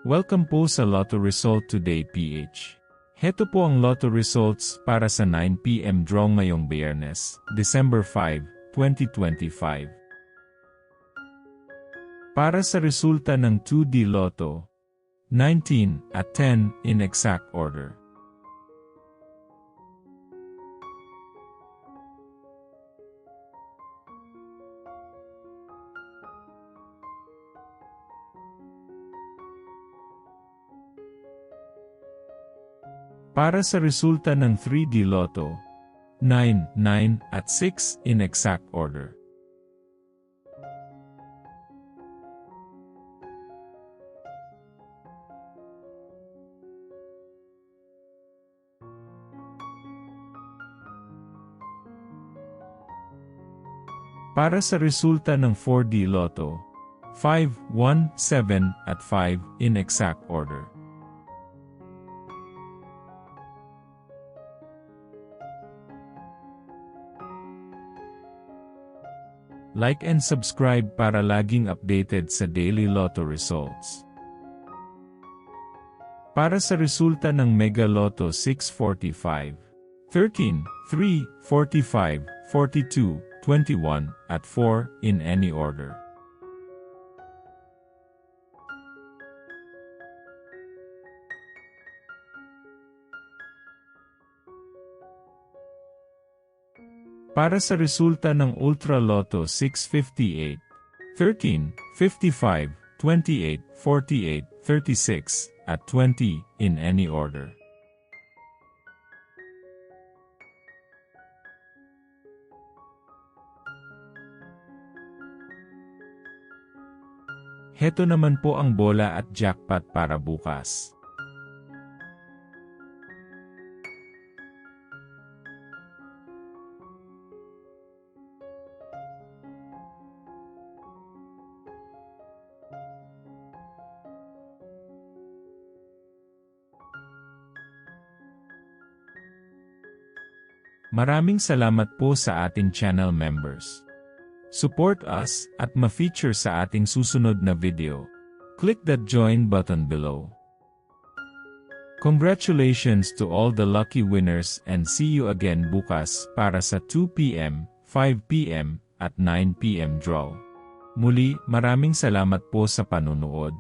Welcome po sa Lotto Result Today PH. Heto po ang Lotto Results para sa 9 PM draw ngayong Biyernes, December 5, 2025. Para sa resulta ng 2D Lotto, 19 at 10 in exact order. Para sa resulta ng 3D Lotto, 9, 9 at 6 in exact order. Para sa resulta ng 4D Lotto, 5, 1, 7 at 5 in exact order. Like and subscribe para laging updated sa daily Lotto results. Para sa resulta ng Mega Lotto 645, 13, 3, 45, 42, 21, at 4 in any order. Para sa resulta ng Ultra Lotto 658, 13, 55, 28, 48, 36, at 20 in any order. Heto naman po ang bola at jackpot para bukas. Maraming salamat po sa ating channel members. Support us at ma-feature sa ating susunod na video. Click that join button below. Congratulations to all the lucky winners and see you again bukas para sa 2 PM, 5 PM at 9 PM draw. Muli, maraming salamat po sa panunood.